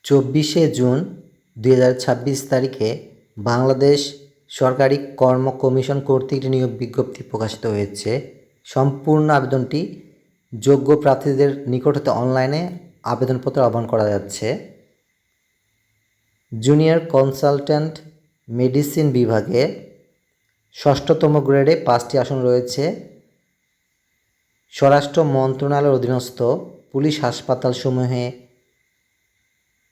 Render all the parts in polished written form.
24 June 2026 তারিখে বাংলাদেশ সরকারি কর্ম কমিশন কর্তৃক একটি নিয়োগ বিজ্ঞপ্তি প্রকাশিত হয়েছে। সম্পূর্ণ আবেদনটি যোগ্য প্রার্থীদের নিকট হতে অনলাইনে আবেদনপত্র আহ্বান করা যাচ্ছে। জুনিয়র কনসালট্যান্ট মেডিসিন বিভাগে 6তম গ্রেডে 5টি আসন রয়েছে। স্বরাষ্ট্র মন্ত্রণালয়ের অধীনস্থ পুলিশ হাসপাতালসমূহে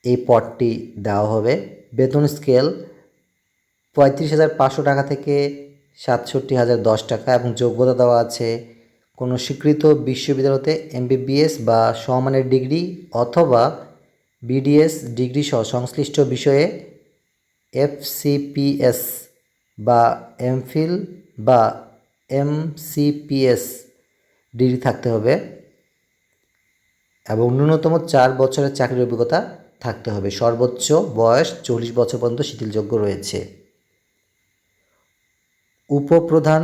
এই পদটি দেওয়া হবে। বেতন স্কেল 35,500 টাকা থেকে 67,010 টাকা এবং যোগ্যতা দেওয়া আছে কোনো স্বীকৃত বিশ্ববিদ্যালয়তে MBBS বা সমমানের ডিগ্রি অথবা BDS ডিগ্রি সহ সংশ্লিষ্ট বিষয়ে FCPS বা MPhil বা MCPS ডিগ্রি থাকতে হবে এবং ন্যূনতম 4 বছরের চাকরির অভিজ্ঞতা থাকতে হবে। সর্বোচ্চ বয়স 40 বছর পর্যন্ত শিথিলযোগ্য রয়েছে। উপপ্রধান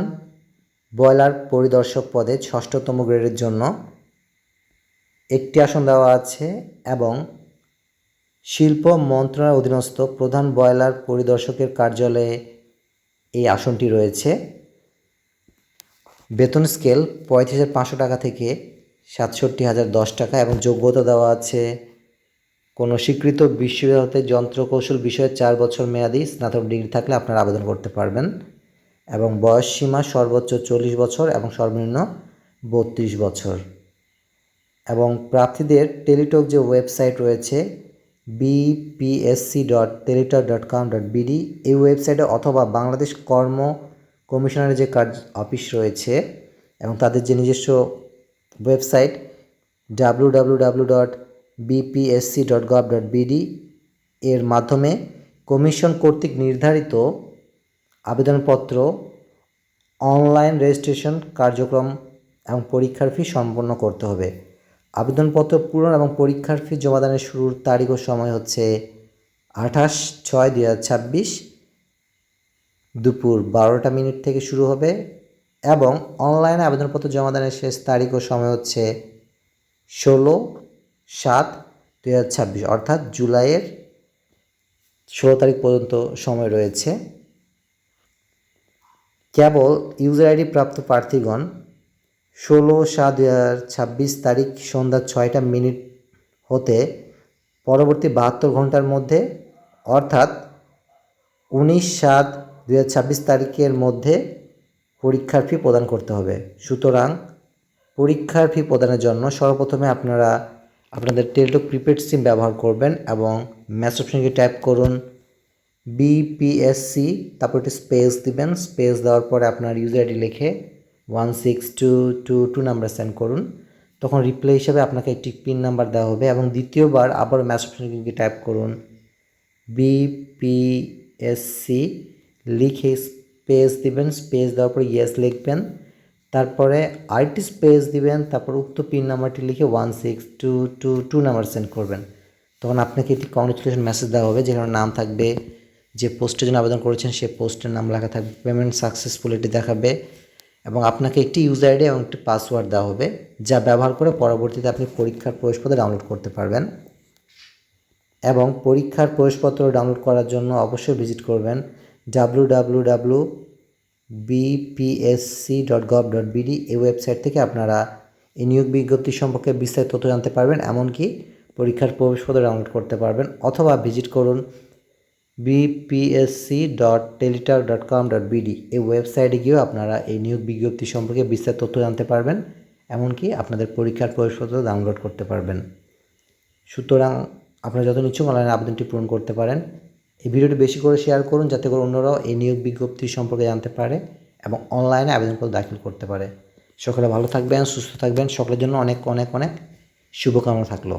বয়লার পরিদর্শক পদে 6তম গ্রেডের জন্য 1টি আসন দেওয়া আছে এবং শিল্প মন্ত্রণালয়ের অধীনস্থ প্রধান বয়লার পরিদর্শকের কার্যালয়ে এই আসনটি রয়েছে। বেতন স্কেল 35,500 টাকা থেকে 67,010 টাকা এবং যোগ্যতা দেওয়া আছে কোনো স্বীকৃত বিশ্ববিদ্যালয়তে যন্ত্রকৌশল বিষয়ে 4 বছর মেয়াদি স্নাতক ডিগ্রি থাকলে আপনারা আবেদন করতে পারবেন এবং বয়স সীমা সর্বোচ্চ 40 বছর এবং সর্বনিম্ন 32 বছর। এবং প্রার্থীদের টেলিটক যে ওয়েবসাইট রয়েছে bpsc.teletalk.com.bd এই ওয়েবসাইটে অথবা বাংলাদেশ কর্ম কমিশনারের যে অফিস রয়েছে এবং তাদের যে নিজস্ব ওয়েবসাইট www.bpsc.gov.bd এর মাধ্যমে কমিশন কর্তৃক নির্ধারিত আবেদনপত্র অনলাইন রেজিস্ট্রেশন কার্যক্রম এবং পরীক্ষার ফি সম্পন্ন করতে হবে। আবেদনপত্র পূরণ এবং পরীক্ষার ফি জমাদানের শুরুর তারিখ ও সময় হচ্ছে 28/6/2026 দুপুর 12টা মিনিট থেকে শুরু হবে এবং অনলাইনে আবেদনপত্র জমাদানের শেষ তারিখ ও সময় হচ্ছে 16/7/2026 অর্থাৎ জুলাইয়ের 16 তারিখ পর্যন্ত সময় রয়েছে। কেবল ইউজার আইডি প্রাপ্ত প্রার্থীগণ 16/7/2026 তারিখ সন্ধ্যা 6টা মিনিট হতে পরবর্তী 72 ঘন্টার মধ্যে অর্থাৎ 19/7/2026 তারিখের মধ্যে পরীক্ষার ফি প্রদান করতে হবে। সুতরাং পরীক্ষার ফি প্রদানের জন্য সর্বপ্রথমে আপনারা আপনাদের টেলিটক প্রিপেড সিম ব্যবহার করবেন এবং মেসেজ অপশনে টাইপ করুন BPSC, তারপর একটি স্পেস দিবেন। স্পেস দেওয়ার পরে আপনার ইউজার আইডি লিখে 16222 নাম্বার সেন্ড করুন। তখন রিপ্লাই হিসাবে আপনাকে একটি পিন নাম্বার দেওয়া হবে এবং দ্বিতীয়বার আবার মেসেজ অপশনে টাইপ করুন BPSC লিখে স্পেস দিবেন। স্পেস দেওয়ার পরে ইয়েস লিখবেন, তারপরে আরেকটি স্পেস দিবেন, তারপর উক্ত পিন নাম্বারটি লিখে 16222 নাম্বার সেন্ড করবেন। তখন আপনাকে একটি কংগ্রেচুলেশন মেসেজ দেওয়া হবে যেখানে নাম থাকবে, যে পোস্টের জন্য আবেদন করেছেন সে পোস্টের নাম লেখা থাকবে, পেমেন্ট সাকসেসফুল এটি দেখাবে এবং আপনাকে একটি ইউজার আইডি এবং একটি পাসওয়ার্ড দেওয়া হবে যা ব্যবহার করে পরবর্তীতে আপনি পরীক্ষার প্রবেশপত্র ডাউনলোড করতে পারবেন। এবং পরীক্ষার প্রবেশপত্র ডাউনলোড করার জন্য অবশ্যই ভিজিট করবেন www.bpsc.gov.bd এই ওয়েবসাইট থেকে আপনারা এই নিয়োগ বিজ্ঞপ্তি সম্পর্কে বিস্তারিত তথ্য জানতে পারবেন, এমনকি পরীক্ষার প্রবেশপত্র ডাউনলোড করতে পারবেন। অথবা ভিজিট করুন bpsc.teletalk.com.bd এই ওয়েবসাইটে গিয়েও আপনারা এই নিয়োগ বিজ্ঞপ্তি সম্পর্কে বিস্তারিত তথ্য জানতে পারবেন, এমনকি আপনাদের পরীক্ষার প্রবেশপত্র ডাউনলোড করতে পারবেন। সুতরাং আপনারা যত ইচ্ছুক অনলাইনে আবেদনটি পূরণ করতে পারেন। এই ভিডিওটি বেশি করে শেয়ার করুন যাতে করে অন্যরাও এই নিয়োগ বিজ্ঞপ্তি সম্পর্কে জানতে পারে এবং অনলাইনে আবেদনপত্র দাখিল করতে পারে। সকলে ভালো থাকবেন, সুস্থ থাকবেন। সকলের জন্য অনেক অনেক অনেক শুভকামনা থাকলো।